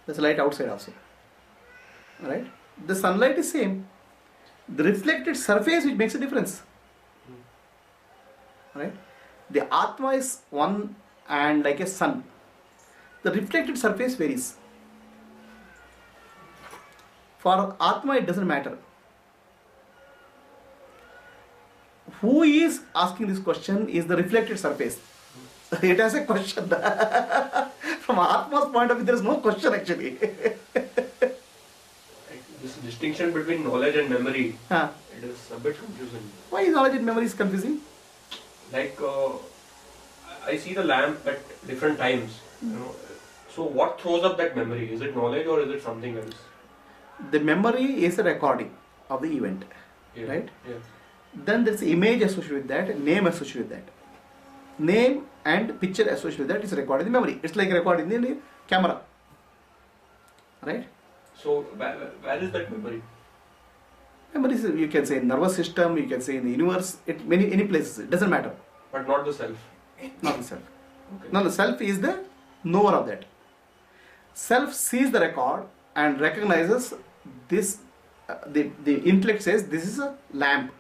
There's light outside also. Right? The sunlight is same. The reflected surface which makes a difference. Right? The Atma is one and like a sun. The reflected surface varies. For Atma it doesn't matter. Who is asking this question is the reflected surface. It has a question. From Atma's point of view, there is no question actually. This distinction between knowledge and memory, it is a bit confusing. Why is knowledge and memory is confusing? Like, I see the lamp at different times. You know. So what throws up that memory? Is it knowledge or is it something else? The memory is a recording of the event. Right? Yeah. Then there is image associated with that, name associated with that. Name and picture associated with that is recorded in the memory. It's like recording in the camera. Right? So where is that memory? Memory is, you can say, nervous system, you can say in the universe, any places, it doesn't matter. But not the self. Not the self. Okay. No, the self is the knower of that. Self sees the record and recognizes this. The intellect says this is a lamp.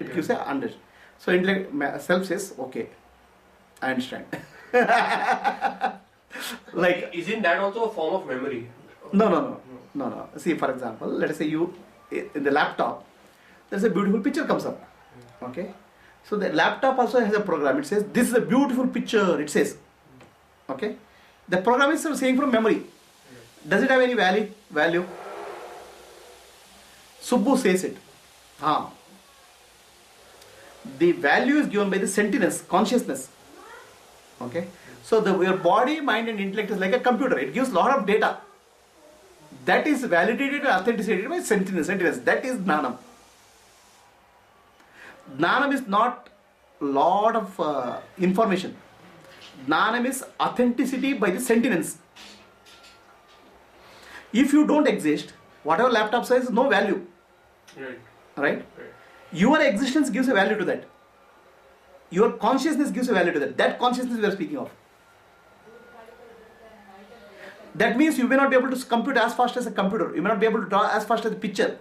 It gives a under. So intellect, self says, okay, I understand. Like, isn't that also a form of memory? No. See, for example, let us say you in the laptop, there's a beautiful picture comes up. Okay, so the laptop also has a program. It says this is a beautiful picture. It says, okay, the program is saying from memory. Does it have any value? Subbu says it. The value is given by the sentience, consciousness. Okay, so your body, mind, and intellect is like a computer. It gives a lot of data. That is validated and authenticated by sentience. That is Jnanam. Jnanam is not lot of information. Jnanam is authenticity by the sentience. If you don't exist, whatever laptop says, no value. Right? Your existence gives a value to that. Your consciousness gives a value to that. That consciousness we are speaking of. That means you may not be able to compute as fast as a computer. You may not be able to draw as fast as a picture.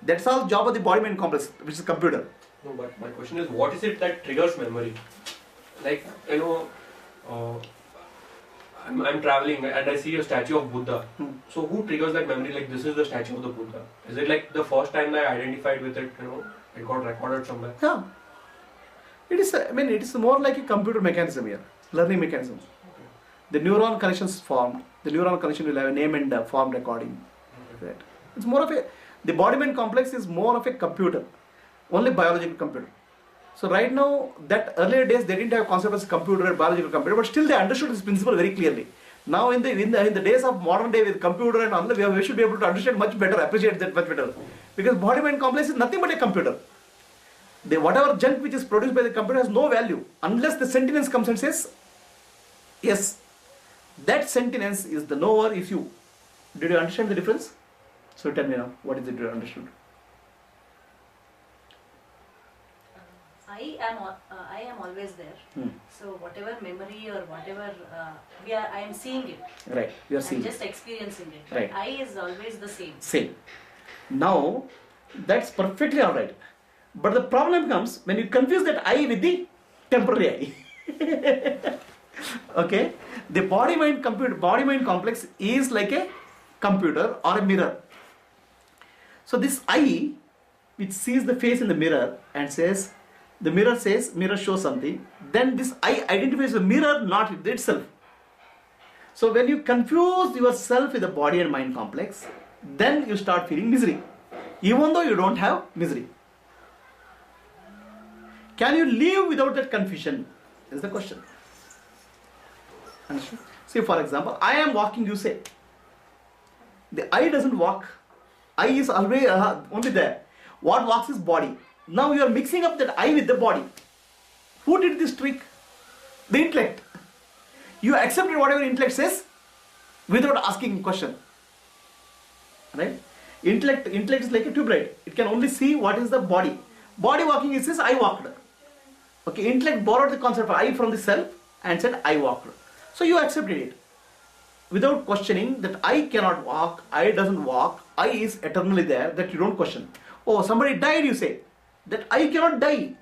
That's all job of the body mind complex, which is computer. No, but my question is, what is it that triggers memory? Like, you know, I'm traveling and I see a statue of Buddha. So who triggers that memory? Like, this is the statue of the Buddha. Is it like the first time I identified with it? You know, it got recorded somewhere. Yeah. It is. It is more like a computer mechanism here, learning mechanism. Okay. The neuron connections formed. The neuron connection will have a name and form recording. Okay. Right. It's more of a. The body mind complex is more of a computer, only biological computer. So right now, that earlier days they didn't have concept as computer, biological computer, but still they understood this principle very clearly. Now in the days of modern day with computer and all, we should be able to understand much better, appreciate that much better, because body mind complex is nothing but a computer. Whatever junk which is produced by the computer has no value unless the sentience comes and says, yes, that sentience is the knower is you. Did you understand the difference? So tell me now, what is it you understood? I am always there. So whatever memory or whatever I am seeing it. Right, you are seeing. I'm just experiencing it. Right. I is always the same. Same. Now that's perfectly alright. But the problem comes when you confuse that I with the temporary I. Okay? The body mind complex is like a computer or a mirror. So this I, which sees the face in the mirror and says, the mirror says, mirror shows something, then this I identifies the mirror, not itself. So when you confuse yourself with the body and mind complex, then you start feeling misery, even though you don't have misery. Can you live without that confusion? Is the question. Understood? See, for example, I am walking, you say. The I doesn't walk. I is always only there. What walks is body. Now you are mixing up that I with the body. Who did this trick? The intellect. You accepted whatever intellect says without asking question. Right? Intellect is like a tube light. It can only see what is the body. Body walking, it says I walked. Okay, intellect borrowed the concept of I from the self and said I walked. So you accepted it without questioning that I cannot walk, I doesn't walk, I is eternally there, that you don't question. Oh, somebody died, you say. That I cannot die.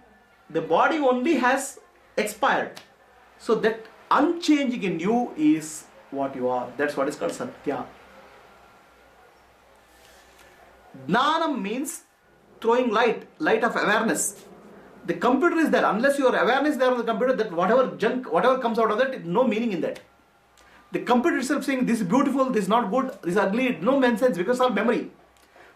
The body only has expired. So that unchanging in you is what you are. That's what is called Satya. Jnanam means throwing light of awareness. The computer is there. Unless your awareness is there on the computer, that whatever junk, whatever comes out of that, no meaning in that. The computer itself saying this is beautiful, this is not good, this is ugly, no sense because of memory.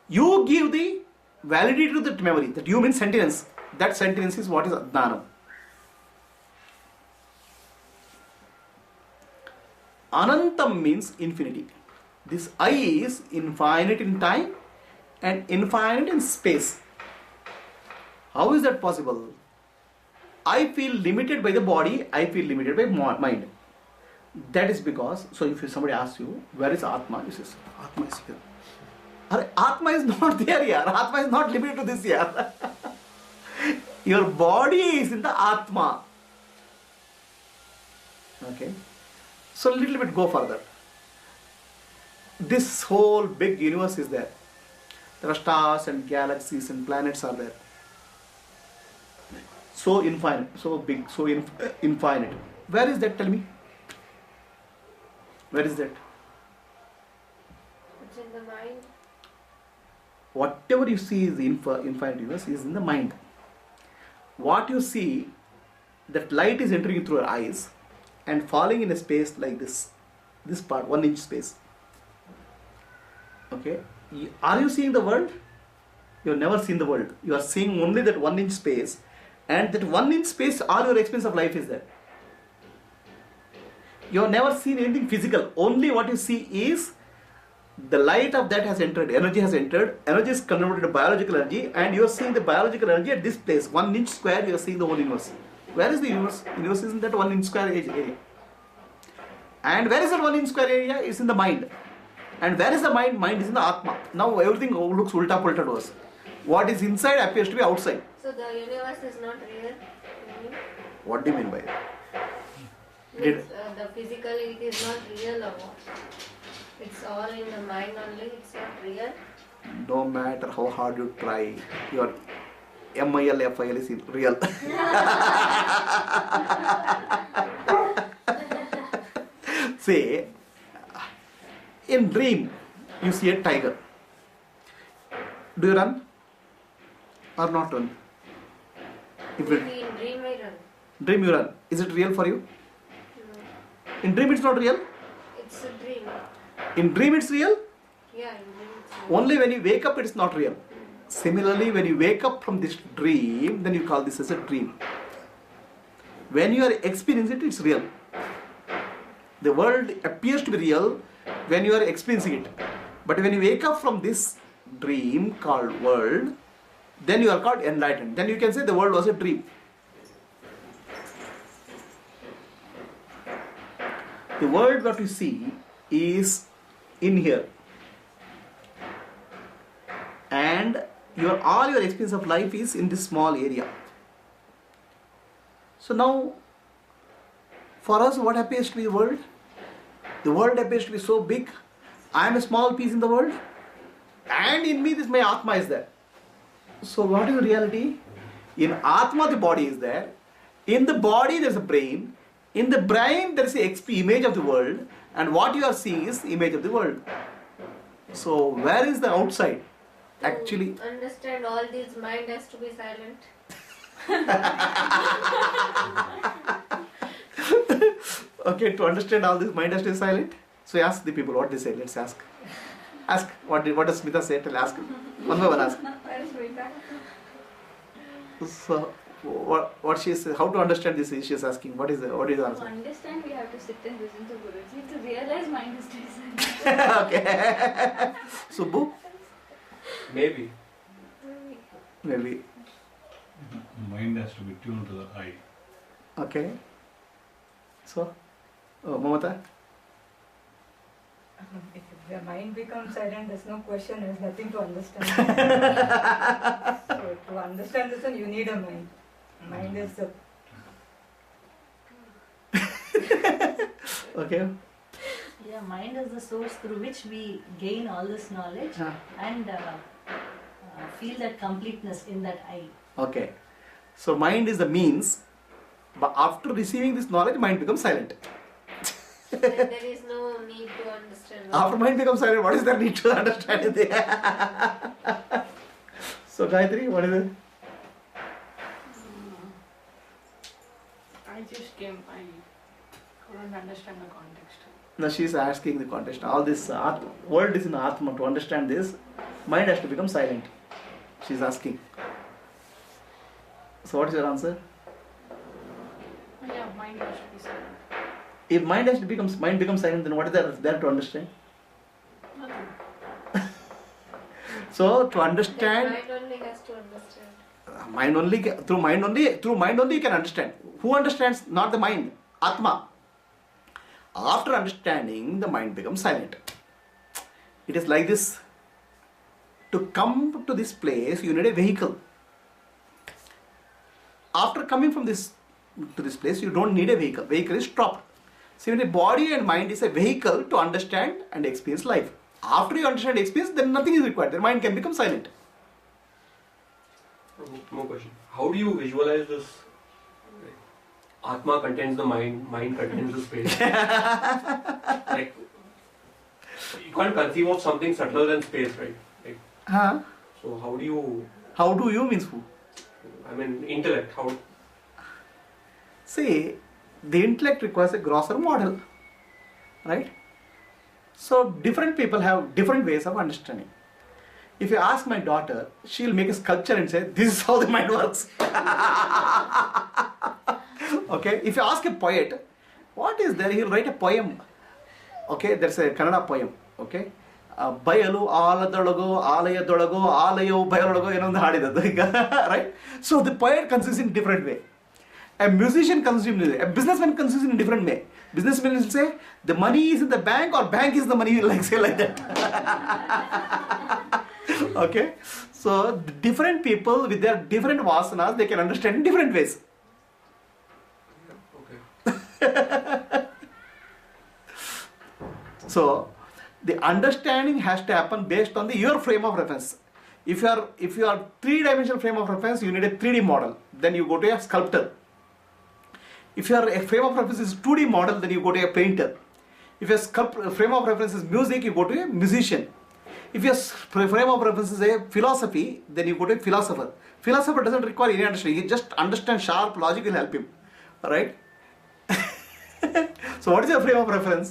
You give the validity to that memory. That you means sentience. That sentience is what is Jnanam. Anantam means infinity. This I is infinite in time and infinite in space. How is that possible? I feel limited by the body, I feel limited by mind. That is because, so if somebody asks you, where is Atma? You say, Atma is here. Atma is not there here. Atma is not limited to this here. Your body is in the Atma. Okay. So a little bit go further. This whole big universe is there. There are stars and galaxies and planets are there. So infinite, so big, so infinite. Where is that? Tell me. Where is that? It's in the mind. Whatever you see is the infinite universe is in the mind. What you see, that light is entering through your eyes and falling in a space like this part, 1 inch space. Okay. Are you seeing the world? You have never seen the world. You are seeing only that 1 inch space, and that 1 inch space, all your experience of life is there. You have never seen anything physical. Only what you see is the light of that has entered, energy has entered, energy is converted to biological energy, and you are seeing the biological energy at this place, 1 inch square, you are seeing the whole universe. Where is the universe? The universe is in that 1 inch square area. And where is that 1 inch square area? It's in the mind. And where is the mind? Mind is in the Atma. Now everything looks ulta pulta to us. What is inside appears to be outside. So the universe is not real? What do you mean by that? Means, the physical, it is not real or what? It's all in the mind only, it's not real? No matter how hard you try, your MIL, FIL is real. Say, in dream, you see a tiger. Do you run or not run? If it, Maybe in dream I run. dream you run. Is it real for you? No. In dream it's not real? It's a dream. In dream it's real? Yeah, in dream it's real. Only when you wake up it is not real. Similarly, when you wake up from this dream, then you call this as a dream. When you are experiencing it, it's real. The world appears to be real when you are experiencing it. But when you wake up from this dream called world, then you are called enlightened. Then you can say the world was a dream. The world what you see is in here. And all your experience of life is in this small area. So now, for us, what appears to be the world? The world appears to be so big. I am a small piece in the world, and in me, my Atma is there. So what is the reality? In Atma, the body is there. In the body, there is a brain. In the brain, there is an image of the world, and what you are seeing is the image of the world. So where is the outside? Actually, to understand all this, mind has to be silent. okay, to understand all this, mind has to be silent. So ask the people what they say. Let's ask. Ask what does Smita say? Tell ask. One by one ask. Where is Smita? So what she is, how to understand this? She is asking. What is the To answer? understand, we have to sit and listen to Guruji. To realize, mind is silent. okay. Subbu? Maybe. Maybe. Mind has to be tuned to the eye. Okay. So, Mamata? If the mind becomes silent, there's no question, there's nothing to understand. So to understand this one, you need a mind. Mind is the... Okay. Yeah, mind is the source through which we gain all this knowledge and feel that completeness in that I. Okay. So mind is the means, but after receiving this knowledge, mind becomes silent. And there is no need to understand. After mind becomes silent, what is there need to understand it? So Gayatri, what is it? I just came, I couldn't understand the context. Now she is asking the context. All this world is in Atma. To understand this, mind has to become silent. She is asking. So what is your answer? Yeah, mind has to be silent. If mind becomes silent, then what is there to understand? Nothing. So to That understand, mind only has to understand. through mind only you can understand. Who understands? Not the mind, Atma. After understanding, the mind becomes silent. It is like this. To come to this place, you need a vehicle. After coming from this to this place, you don't need a vehicle. Vehicle is stopped. So the body and mind is a vehicle to understand and experience life. After you understand and experience, then nothing is required. The mind can become silent. More question. How do you visualize this? Atma contains the mind, mind contains the space. Like, you can't conceive of something subtler than space, right? Like, so how do you? How do you means who? I mean, intellect. How? See, the intellect requires a grosser model, right? So different people have different ways of understanding. If you ask my daughter, she'll make a sculpture and say, this is how the mind works. Okay, if you ask a poet, what is there? He'll write a poem. Okay, there's a Kannada poem. Okay, ಬಯಲು ಆಲದೊಳಗೋ ಆಲಯದೊಳಗೋ ಆಲಯವು ಬಯಲೊಳಗೋ ಏನೋ ಒಂದು ಹಾಡಿದದ್ದು ಈಗ, right? So the poet consists in different way. A musician consists in a businessman consists in a different way. Businessman will say the money is in the bank or bank is the money, like say like that. Okay, so the different people with their different vasanas, they can understand in different ways. Okay. So the understanding has to happen based on your frame of reference. If you are three-dimensional frame of reference, you need a 3D model. Then you go to a sculptor. If your frame of reference is 2D model, then you go to a painter. If your frame of reference is music, you go to a musician. If your frame of reference is a philosophy, then you go to a philosopher. Philosopher doesn't require any understanding. He just understands sharp logic will help him. Right? So what is your frame of reference?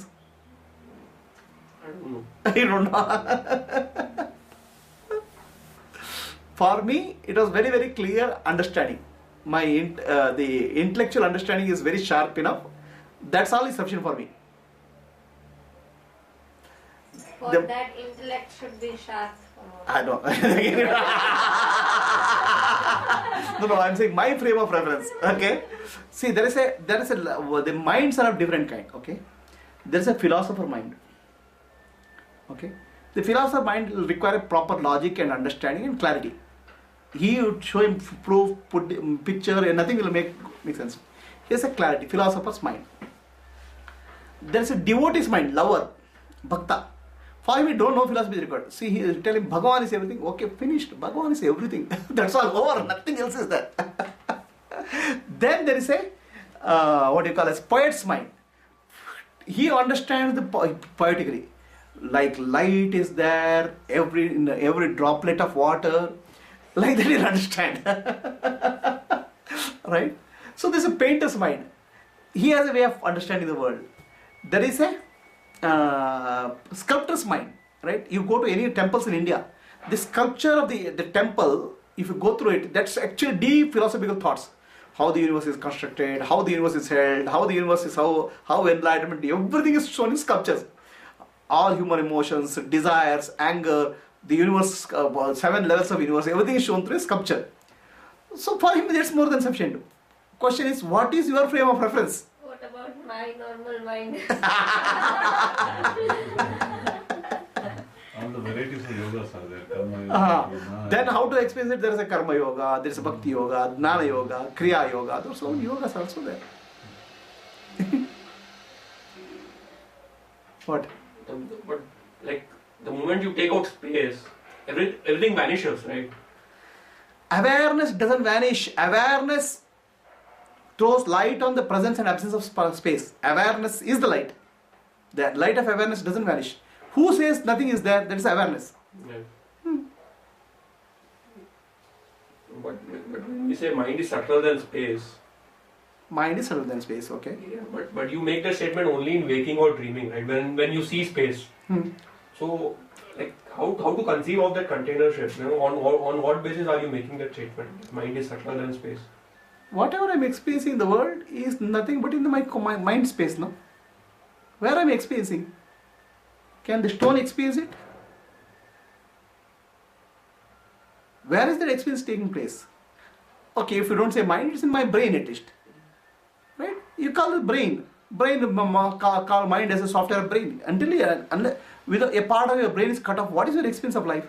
I don't know. I don't know. For me, it was very, very clear understanding. The intellectual understanding is very sharp enough. That's all is sufficient for me. For that intellect should be sharp. I don't. No, I'm saying my frame of reference. Okay. See, the minds are of different kind. Okay. There is a philosopher mind. Okay. The philosopher mind will require a proper logic and understanding and clarity. He would show him proof, put picture, and nothing will make sense. Here's a clarity, philosopher's mind. There's a devotee's mind, lover, bhakta. For him, we don't know philosophy is required. See, he will tell him Bhagavan is everything. Okay, finished. Bhagavan is everything. That's all over. Nothing else is there. Then there is a what you call as poet's mind. He understands the poetically. Like light is there, every droplet of water. Like that you'll understand. Right? So there's a painter's mind. He has a way of understanding the world. There is a sculptor's mind. Right? You go to any temples in India. The sculpture of the temple, if you go through it, that's actually deep philosophical thoughts. How the universe is constructed, how the universe is held, how the universe is, how enlightenment, everything is shown in sculptures. All human emotions, desires, anger, the universe, 7 levels of universe, everything is shown through a sculpture. So for him, that's more than sufficient. Question is, what is your frame of reference? What about my normal mind? All the varieties of yogas are there. Karma yoga, Jnana Then yoga. how to explain it? There is a karma yoga, there is a bhakti yoga, jnana yoga, kriya yoga. There are so many yogas also there. What? But like the moment you take out space, everything vanishes, right? Awareness doesn't vanish. Awareness throws light on the presence and absence of space. Awareness is the light. The light of awareness doesn't vanish. Who says nothing is there? That is awareness. Yeah. But when we say mind is subtler than space. Mind is subtler than space, okay? Yeah, but you make that statement only in waking or dreaming, right? When you see space. So, like, how to conceive of that containership? You know, on what basis are you making that statement? Mind is subtler than space. Whatever I'm experiencing in the world is nothing but in my mind space, no? Where I'm experiencing? Can the stone experience it? Where is that experience taking place? Okay, if you don't say mind, it's in my brain at least. Right? You call it brain. Call mind as a software brain. With a part of your brain is cut off, what is your experience of life?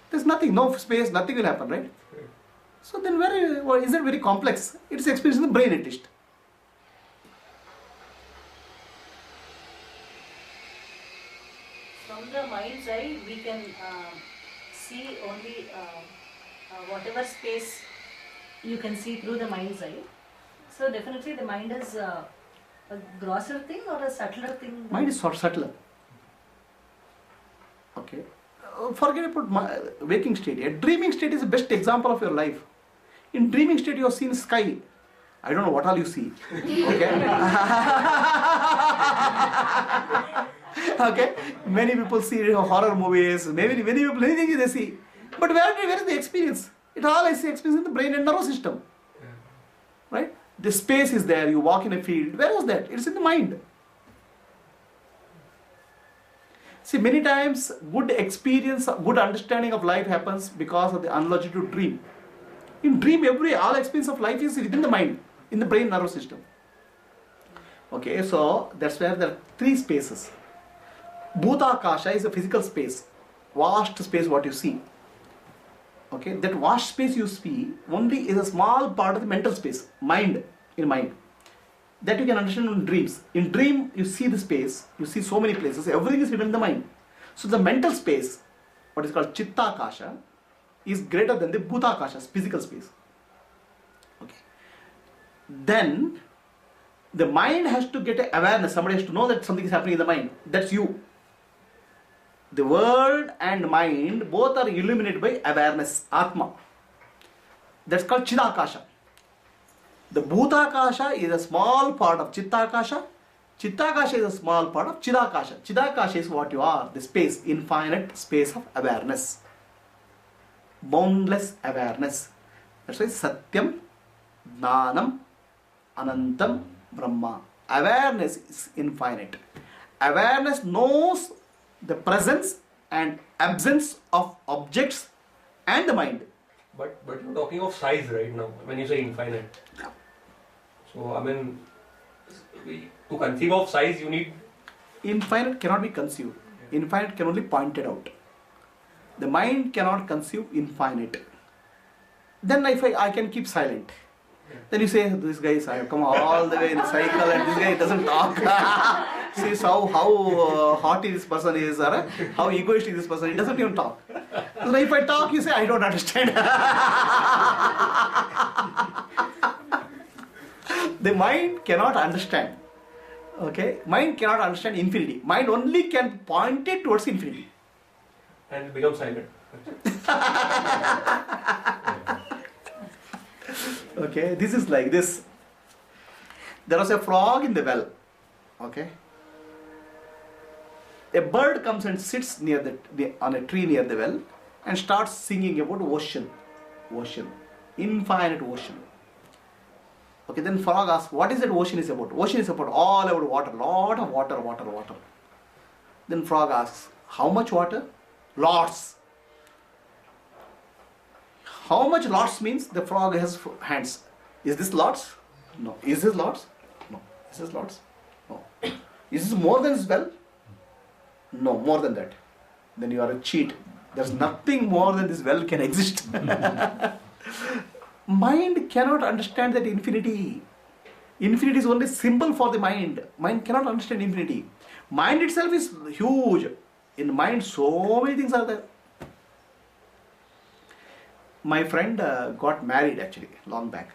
There's nothing, no space, nothing will happen, right? So then is it very complex? It's experience in the brain at least. From the mind's eye, we can see only whatever space you can see through the mind's eye. So definitely the mind is a grosser thing or a subtler thing? Mind is subtler. Okay. Forget about waking state. A dreaming state is the best example of your life. In dreaming state, you have seen sky. I don't know what all you see. Okay. Okay. Many people see horror movies. Many people, many things they see. But where is the experience? It all I see experience in the brain and nervous system. Right? The space is there. You walk in a field. Where was that? It's in the mind. See, many times good experience, good understanding of life happens because of the analogy to dream. In dream, all experience of life is within the mind, in the brain nervous system. Okay, so that's where there are three spaces. Bhutakasha is a physical space, vast space what you see. Okay, that vast space you see only is a small part of the mental space, mind, in mind. That you can understand in dreams. In dream, you see the space, you see so many places, everything is hidden in the mind. So the mental space, what is called Chittakasha, is greater than the Bhutakasha, physical space. Okay. Then, the mind has to get awareness, somebody has to know that something is happening in the mind. That's you. The world and mind both are illuminated by awareness, Atma. That's called Chidakasha. The Bhutakasha is a small part of Chittakasha. Chittakasha is a small part of Chidakasha. Chidakasha is what you are, the space, infinite space of awareness. Boundless awareness. That's why Satyam, Jnanam, Anantam, Brahma. Awareness is infinite. Awareness knows the presence and absence of objects and the mind. But you're talking of size right now when you say infinite. So I mean, to conceive of size, you need. Infinite cannot be conceived. Infinite can only pointed out. The mind cannot conceive infinite. Then if I can keep silent. Then you say, this guy is, I have come all the way in a cycle and this guy doesn't talk. See how haughty this person is, or how egoistic this person is. He doesn't even talk. So if I talk, you say, I don't understand. The mind cannot understand. Okay? Mind cannot understand infinity. Mind only can point it towards infinity. And it becomes silent. Okay, this is like this. There was a frog in the well. Okay. A bird comes and sits near on a tree near the well and starts singing about ocean. Ocean. Infinite ocean. Okay, then frog asks, what is that ocean is about? Ocean is about all about water. Lot of water, water, water. Then frog asks, how much water? Lots. How much lots means the frog has hands. Is this lots? No. Is this lots? No. Is this lots? No. Is this more than this well? No, more than that. Then you are a cheat. There's nothing more than this well can exist. Mind cannot understand that infinity. Infinity is only symbol for the mind. Mind cannot understand infinity. Mind itself is huge. In mind, so many things are there. My friend got married actually long back.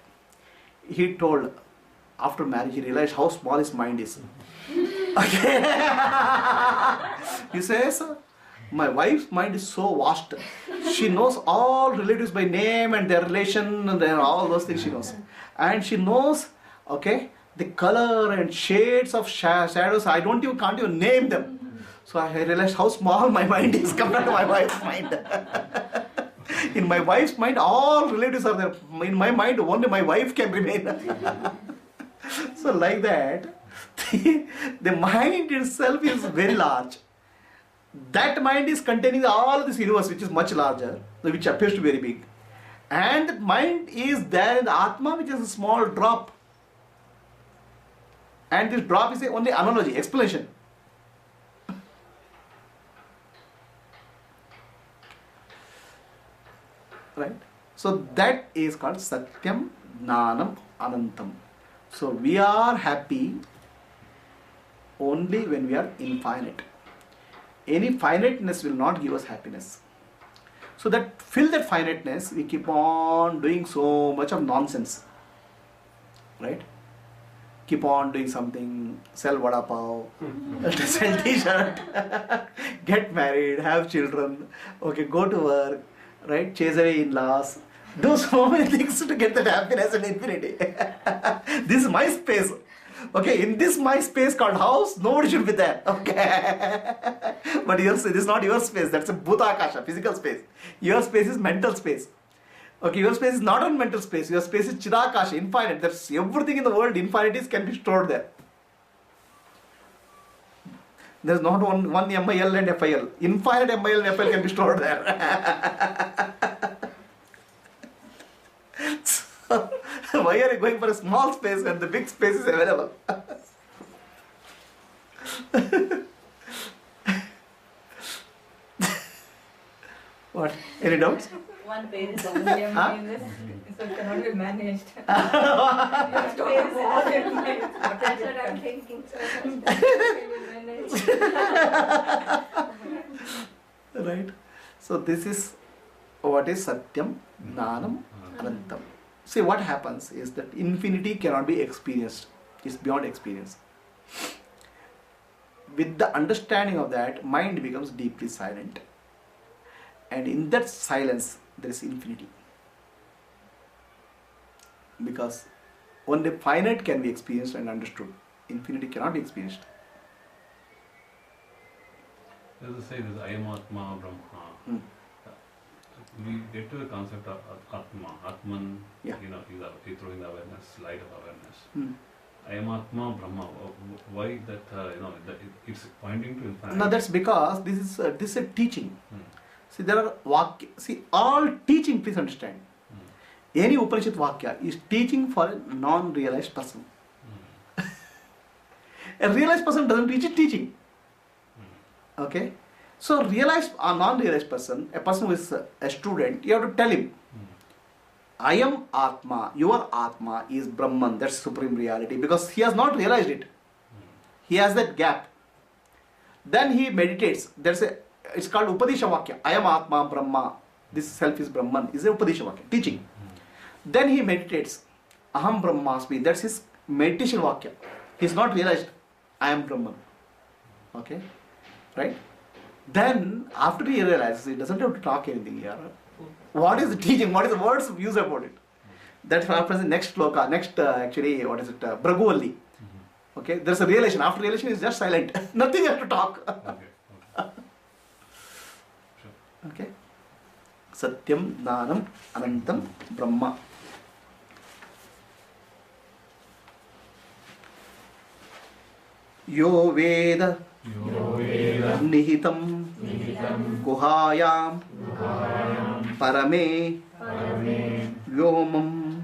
He told after marriage he realized how small his mind is. Okay. He says, my wife's mind is so vast. She knows all relatives by name and their relation and all those things she knows. And she knows, okay, the color and shades of shadows. I can't even name them. So I realized how small my mind is compared to my wife's mind. In my wife's mind, all relatives are there. In my mind, only my wife can remain. So like that, the mind itself is very large. That mind is containing all this universe, which is much larger, which appears to be very big. And that mind is there in the Atma, which is a small drop. And this drop is only analogy, explanation. Right? So that is called Satyam, Jnanam, Anantam. So we are happy only when we are infinite. Any finiteness will not give us happiness. So that fill that finiteness, we keep on doing so much of nonsense. Right? Keep on doing something, sell vada pav, sell t-shirt, get married, have children, okay, go to work, right? Chase away in-laws, do so many things to get that happiness and infinity. This is my space. Okay, in this my space called house, nobody should be there. Okay. But this is not your space, that's a Bhutakasha, physical space. Your space is mental space. Okay, your space is not a mental space, your space is Chidakasha, infinite. That's everything in the world, infinities can be stored there. There's not one MIL and FIL. Infinite MIL and FIL can be stored there. So, why are you going for a small space when the big space is available? What? Any doubts? One pair is Only only. am I in this, so it cannot be managed. That's what I'm thinking. So Right? So this is what is Satyam, Jnanam, Anantam. See, what happens is that infinity cannot be experienced. It's beyond experience. With the understanding of that, mind becomes deeply silent. And in that silence, there is infinity. Because only finite can be experienced and understood. Infinity cannot be experienced. As I say, this I am Atma, Brahma. We get to the concept of Atma. Atman, Yeah. is throwing the awareness, light of awareness. I am Atma, Brahma. Why that? It's pointing to infinity. Now that's because this is a teaching. See, there are Vakya. See, all teaching, please understand. Any Upanishad Vakya is teaching for a non-realized person. A realized person doesn't teach it teaching. Okay? So, realized or non-realized person, a person who is a student, you have to tell him, I am Atma, your Atma is Brahman, that's supreme reality, because he has not realized it. He has that gap. Then he meditates. It's called Upadesha Vakya. I am Atma, Brahma, this self is Brahman, is a Upadesha Vakya, teaching. Then he meditates. Aham Brahmasmi, that's his meditation Vakya. He's not realized, I am Brahman. Okay? Right? Then, after he realizes, he doesn't have to talk anything here. What is the teaching? What is the words used about it? That happens in next sloka, Braghuvalli. Okay, there's a realization. After realization, is just silent. Nothing you have to talk. Okay. Satyam, Jnanam, Anantam, Brahma. Yo Veda Nihitam Guhayam Parame Vyomam.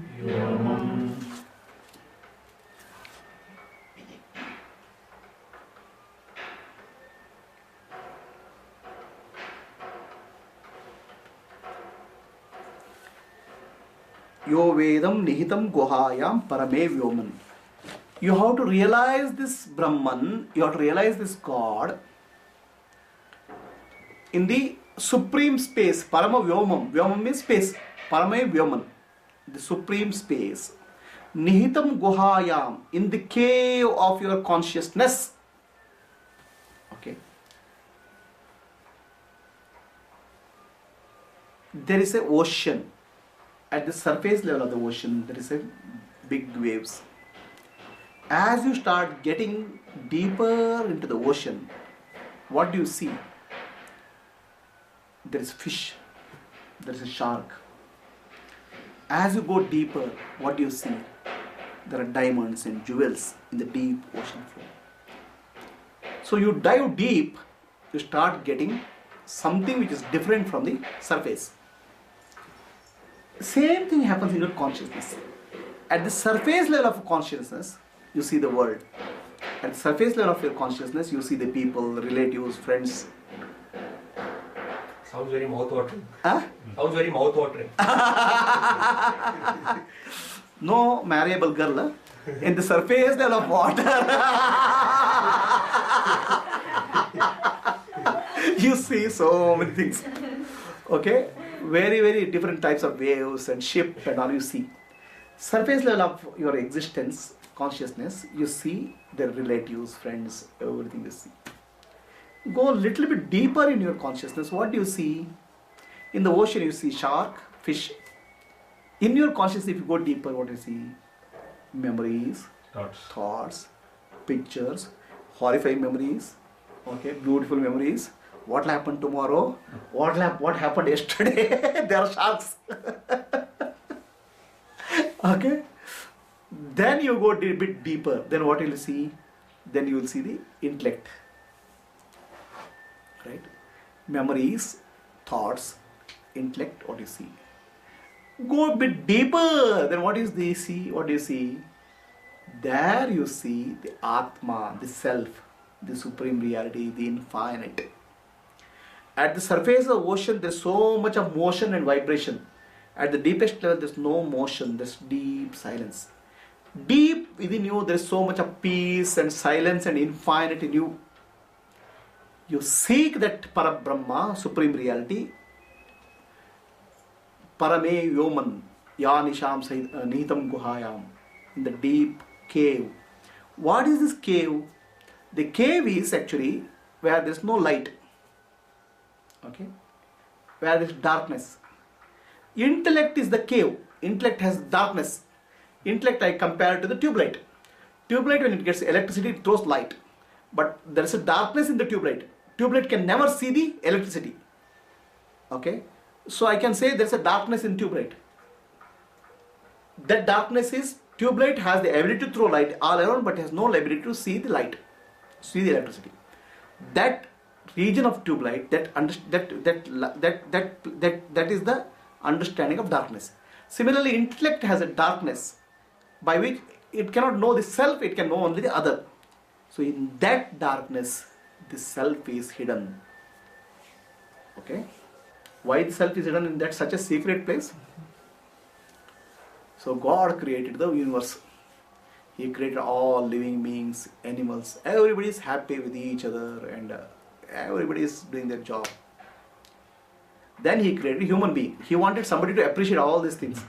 Yo Vedam Nihitam Guhayam Parame Vyoman. You have to realize this Brahman, you have to realize this God in the supreme space, Parama Vyomam. Vyomam means space. Parame Vyoman, the supreme space. Nihitam Guhayam, in the cave of your consciousness. Okay. There is an ocean. At the surface level of the ocean, there is a big waves. As you start getting deeper into the ocean, what do you see? There is fish, there is a shark. As you go deeper, what do you see? There are diamonds and jewels in the deep ocean floor. So you dive deep, you start getting something which is different from the surface. Same thing happens in your consciousness. At the surface level of consciousness, you see the world. At the surface level of your consciousness, you see the people, relatives, friends. Sounds very mouth-watering. Huh? Sounds very mouth-watering. No marriable girl, huh? In the surface level of water. You see so many things. Okay? Very, very different types of waves and ship and all you see. Surface level of your existence, consciousness, you see their relatives, friends, everything you see. Go a little bit deeper in your consciousness. What do you see? In the ocean you see shark, fish. In your consciousness, if you go deeper, what do you see? Memories, thoughts, pictures, horrifying memories, okay, beautiful memories. What will happen tomorrow? What happened yesterday? There are sharks. Okay. Then you go a bit deeper. Then what will you see? Then you will see the intellect. Right? Memories, thoughts, intellect, what do you see? Go a bit deeper. Then what is the see? What do you see? There you see the Atma, the self, the supreme reality, the infinite. At the surface of the ocean, there is so much of motion and vibration. At the deepest level, there is no motion, there is deep silence. Deep within you, there is so much of peace and silence and infinite in you. You seek that Parabrahma, supreme reality, Parame Vyoman, Ya Nisham Nihitam Guhayam, in the deep cave. What is this cave? The cave is actually where there is no light. Okay? Where there is darkness. Intellect is the cave. Intellect has darkness. Intellect I compare to the tube light. Tube light, when it gets electricity, it throws light. But there is a darkness in the tube light. Tube light can never see the electricity. Okay? So I can say there is a darkness in tube light. That darkness is, tube light has the ability to throw light all around, but has no ability to see the light, see the electricity. That region of tube light, that is the understanding of darkness. Similarly, intellect has a darkness by which it cannot know the self, it can know only the other. So in that darkness, the self is hidden. Okay? Why the self is hidden in that such a secret place? So God created the universe. He created all living beings, animals. Everybody is happy with each other and everybody is doing their job. Then He created a human being. He wanted somebody to appreciate all these things.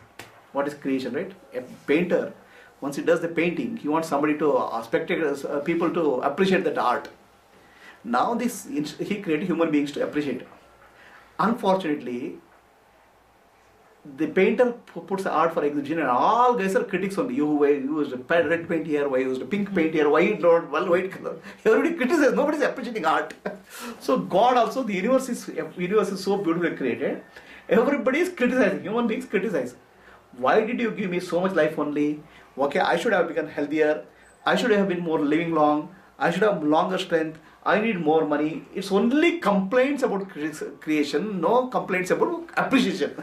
What is creation, right? A painter, once he does the painting, he wants somebody to, spectators, people to appreciate that art. Now He created human beings to appreciate it. Unfortunately, the painter puts the art for exhibition and all guys are critics only. You used red paint here, why you used pink paint here, why you don't white color. Everybody criticizes, nobody is appreciating art. So God also, the universe is so beautifully created. Everybody is criticizing, human beings criticize. Why did you give me so much life only? Okay, I should have become healthier. I should have been more living long. I should have longer strength. I need more money. It's only complaints about creation, no complaints about appreciation.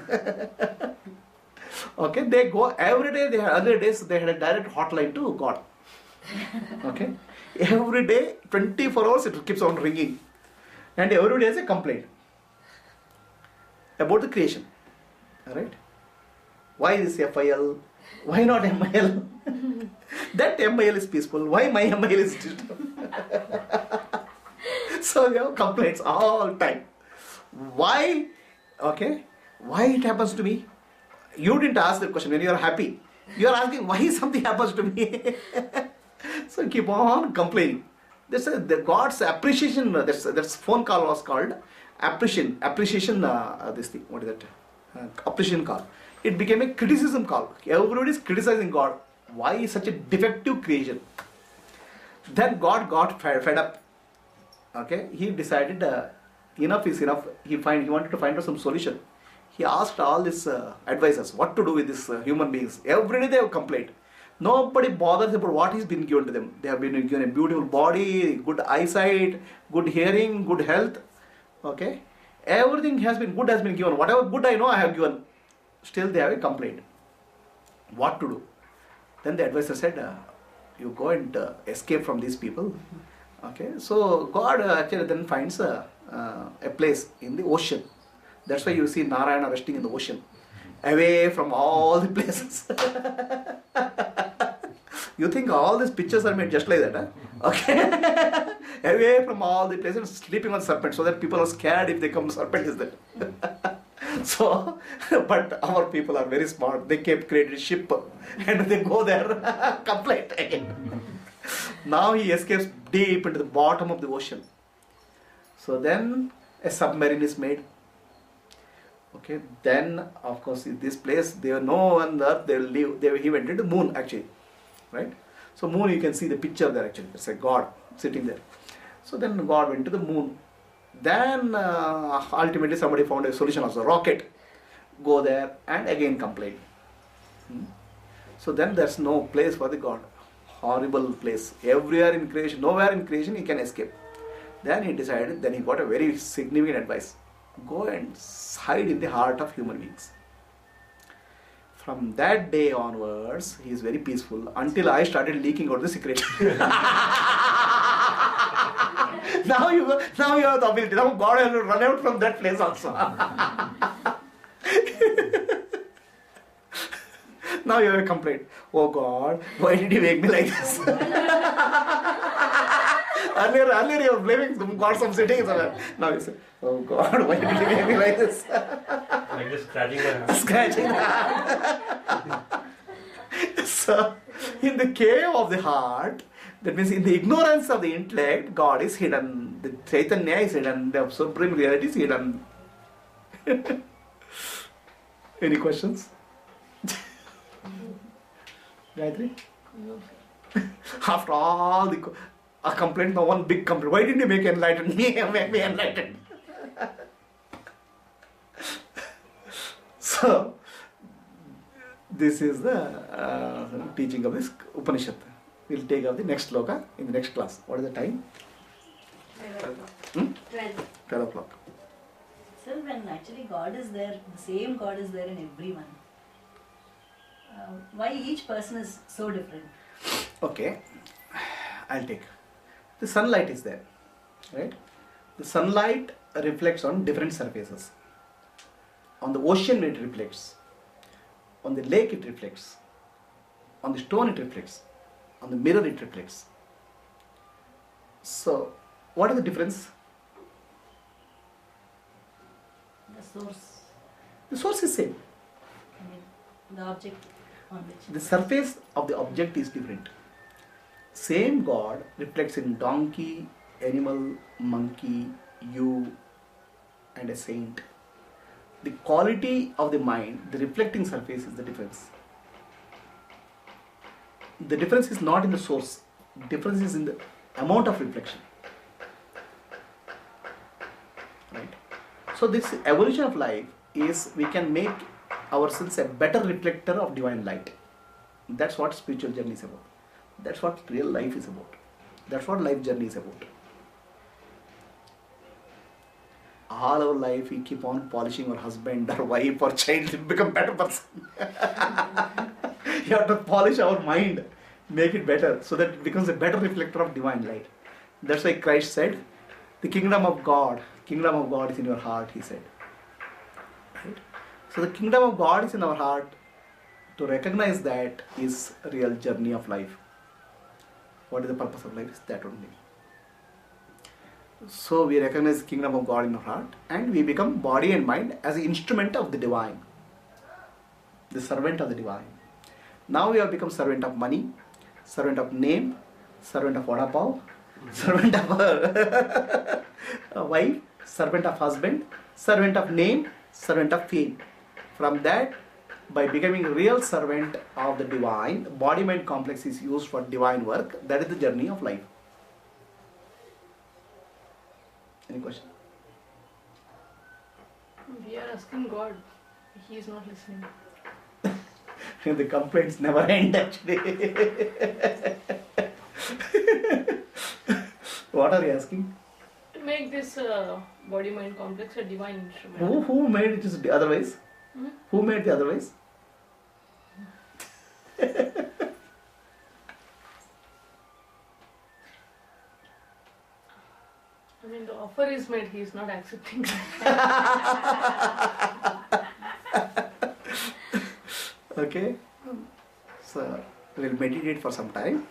Okay, they go every day. Earlier days they had a direct hotline to God. Okay, every day, 24 hours it keeps on ringing, and every day is a complaint about the creation. All right, why this FIL? Why not MIL? That MIL is peaceful. Why my MIL is disturbed? So we have complaints all time. Why? Okay. Why it happens to me? You didn't ask the question when you are happy. You are asking why something happens to me. So keep on complaining. This is the God's appreciation. That's phone call was called appreciation. This thing. What is that? Appreciation call. It became a criticism call. Everybody is criticizing God. Why such a defective creation? Then God got fed up. Okay, he decided enough is enough. He wanted to find out some solution. He asked all these advisors what to do with these human beings. Every day they have complained. Nobody bothers about what has been given to them. They have been given a beautiful body, good eyesight, good hearing, good health. Okay, everything has been given. Whatever good I know, I have given. Still they have a complaint. What to do? Then the advisor said, you go and escape from these people. Okay, so God actually then finds a place in the ocean. That's why you see Narayana resting in the ocean, away from all the places. You think all these pictures are made just like that, huh? Okay, away from all the places, sleeping on serpent, so that people are scared if they come, serpent is there. So, but our people are very smart. They created a ship and they go there, complain again. Now he escapes deep into the bottom of the ocean. So then a submarine is made. Okay, then of course in this place there are no one on earth. They will live. He went into the moon actually, right? So moon, you can see the picture there actually. It's a God sitting there. So then God went to the moon. Then ultimately somebody found a solution also. Rocket, go there and again complain. So then there's no place for the God. Horrible place. Everywhere in creation, nowhere in creation he can escape. Then he decided, then he got a very significant advice. Go and hide in the heart of human beings. From that day onwards, he is very peaceful until I started leaking out the secret. Now you have the ability. Now God has to run out from that place also. Now you have a complaint. Oh God, why did you make me like this? Earlier you were blaming God from sitting somewhere. Now you say, oh God, why did you make me like this? Like just scratching the hand. Scratching the hand. So, in the cave of the heart, that means in the ignorance of the intellect, God is hidden. The Chaitanya is hidden. The supreme reality is hidden. Any questions? Gayatri? No. After all the complaint, now one big complaint. Why didn't you make enlightened? Make me enlightened. So, this is the teaching of this Upanishad. We'll take up the next sloka in the next class. What is the time? 12. 12 o'clock. So when actually God is there, the same God is there in everyone. Why each person is so different? Okay, I'll take. The sunlight is there, right? The sunlight reflects on different surfaces. On the ocean it reflects. On the lake it reflects. On the stone it reflects. On the mirror it reflects. So, what is the difference? The source, The source is same. I mean, the object on which. The surface of the object is different. Same God reflects in donkey, animal, monkey, you, and a saint. The quality of the mind, the reflecting surface is the difference. The difference is not in the source. The difference is in the amount of reflection. Right? So this evolution of life is we can make ourselves a better reflector of divine light. That's what spiritual journey is about. That's what real life is about. That's what life journey is about. All our life we keep on polishing our husband or wife or child to become better person. You have to polish our mind, make it better so that it becomes a better reflector of divine light. That's why Christ said, the kingdom of God is in your heart, he said. Right? So the kingdom of God is in our heart. To recognize that is a real journey of life. What is the purpose of life? Is that only. So we recognize the kingdom of God in our heart and we become body and mind as an instrument of the divine. The servant of the divine. Now we have become servant of money, servant of name, servant of vada pav, servant of a wife, servant of husband, servant of name, servant of fame. From that, by becoming real servant of the divine, body-mind complex is used for divine work. That is the journey of life. Any question? We are asking God. He is not listening. The complaints never end actually. What are you asking? To make this body-mind complex a divine instrument. Who made it is the otherwise? Hmm? Who made the otherwise? I mean, the offer is made, he is not accepting. Okay. So we'll meditate for some time.